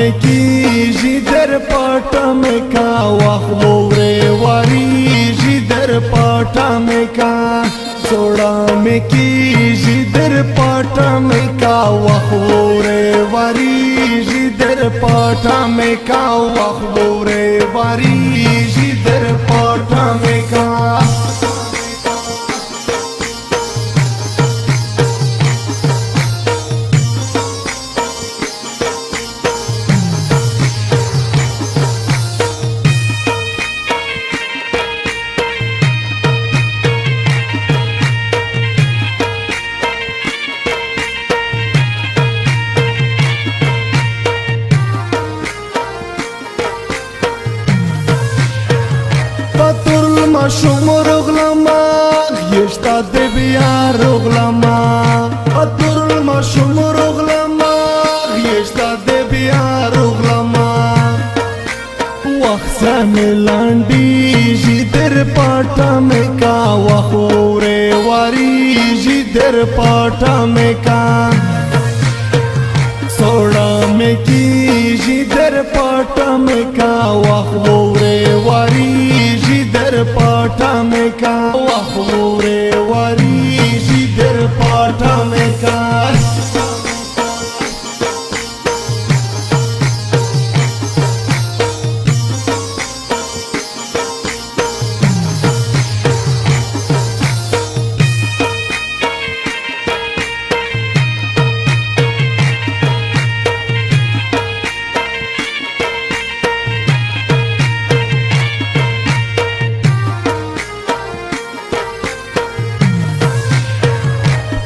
می کیږي در پټه می کا وخت وره وریږي در پټه می کا سوړه می کیږي در پټه می کا وخت وره وریږي در پټه می کا وخت وره وریږي در پټه می کا ماشوم رغلما یشتا د بیا رغلما اتر ماشوم رغلما یشتا د بیا رغلما وخت سمې لاندې در پټه مې کا وخوره وریږي در پټه مې کا سوړه مې کیږي در پټه مې کا وخوره وریږي در پټه مې کا وخوره وریږي در پټه مې کا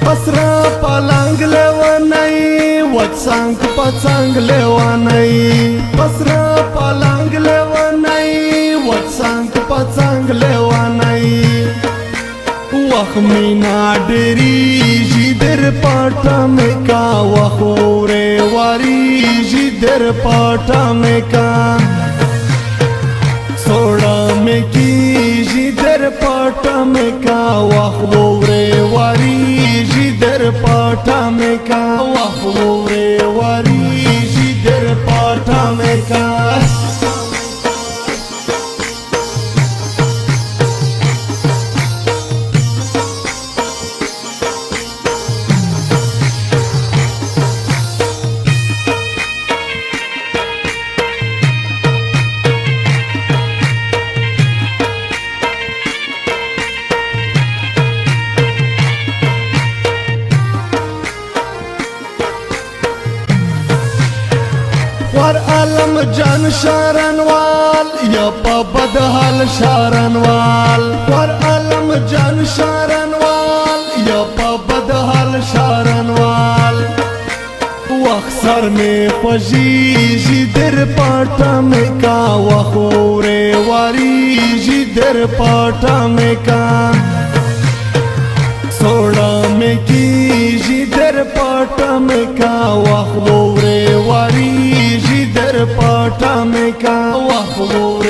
پسرا پلنګ لیوانای وڅنګ پڅنګ لیوانای پسرا پلنګ لیوانای وڅنګ پڅنګ لیوانای وخت مینا ډریږي در پټه مې کا وخوره وریږي در پټه مې کا سوړه مې کیږي در پټه مې کا وخوره وریږي در پټه مې کا وخوره وریږي در پټه مې کا ور علم جان شارنوال یا پا بدحال شارنوال ور علم جان شارنوال یا پا بدحال شارنوال وخت سر میں خوږیږي در پټه مې کا وخوره وریږي در پټه مې کا سوړه مې کیږي در پټه مې کا وخوره وریږي در پټه مې کا وخوره